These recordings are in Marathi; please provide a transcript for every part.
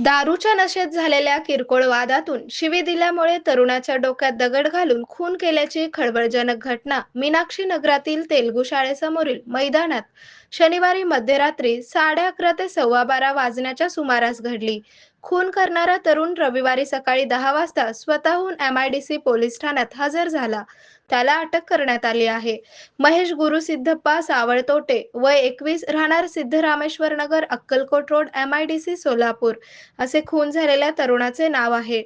दारूच्या नशेत झालेल्या किरकोळ वादातून शिवी दिल्यामुळे तरुणाच्या डोक्यात दगड घालून खून केल्याची खळबळजनक घटना मीनाक्षी नगरातील तेलगू शाळेसमोरील मैदानात शनिवारी मध्यरात्री 11:30 ते 12:15 वाजण्याच्या सुमारास घडली. खून करणारा तरुण रविवारी सकाळी 10 वाजता स्वतःहून MIDC पोलीस ठाण्यात हजर झाला. त्याला अटक करण्यात आली आहे. महेश गुरुसिद्धप्पा सावळतोटे, वय 21, राहणार सिद्धरामेश्वर नगर, अक्कलकोट रोड, MIDC सोलापूर असे खून झालेल्या तरुणाचे नाव आहे.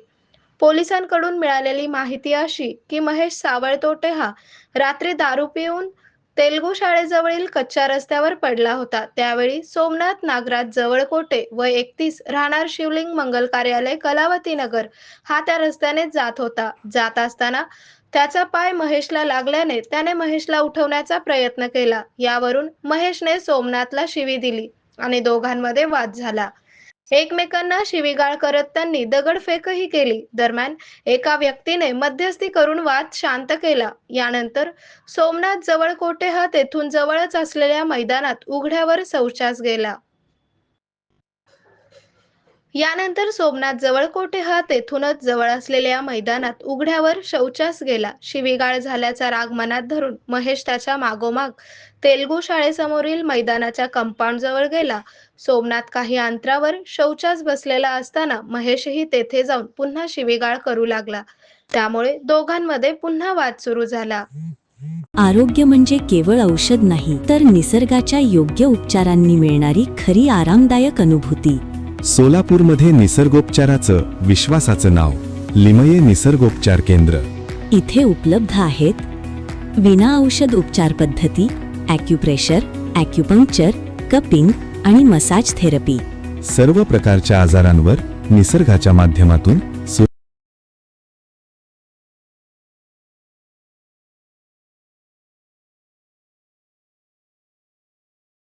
पोलिसांकडून मिळालेली माहिती अशी की महेश सावळतोटे हा रात्री दारू पिऊन तेलगू शाळेजवळील कच्च्या रस्त्यावर पडला होता. त्यावेळी सोमनाथ नागराज जवळकोटे, वय 31, राहणार शिवलिंग मंगल कार्यालय, कलावती नगर हा त्या रस्त्याने जात होता. जात असताना त्याचा पाय महेशला लागल्याने त्याने महेशला उठवण्याचा प्रयत्न केला. यावरून महेशने सोमनाथला शिवी दिली आणि दोघांमध्ये वाद झाला. एकमेकांना शिवीगाळ करत त्यांनी दगडफेकही केली. दरम्यान एका व्यक्तीने मध्यस्थी करून वाद शांत केला. यानंतर सोमनाथ जवळकोटे हा तेथून जवळच असलेल्या मैदानात उघड्यावर शौचास गेला. यानंतर सोमनाथ जवळकोटे हा तेथूनच जवळ असलेल्या मैदानात उघड्यावर शौचास गेला. शिवीगाळ झाल्याचा राग मनात धरून महेश त्याच्या मागोमाग तेलगू शाळेसमोरील मैदानाच्या कंपाऊंड जवळ गेला. सोमनाथ काही अंतरावर शौचास बसलेला असताना महेशही तेथे जाऊन पुन्हा शिवीगाळ करू लागला. त्यामुळे दोघांमध्ये पुन्हा वाद सुरू झाला. आरोग्य म्हणजे केवळ औषध नाही, तर निसर्गाच्या योग्य उपचारांनी मिळणारी खरी आरामदायक अनुभूती. सोलापूरमध्ये निसर्गोपचाराचं विश्वासाचं नाव लिमये निसर्गोपचार केंद्र. इथे उपलब्ध आहेत विना औषध उपचार पद्धती, ॲक्युप्रेशर, ॲक्युपंक्चर, कपिंग आणि मसाज थेरपी. सर्व प्रकारच्या आजारांवर निसर्गाच्या माध्यमातून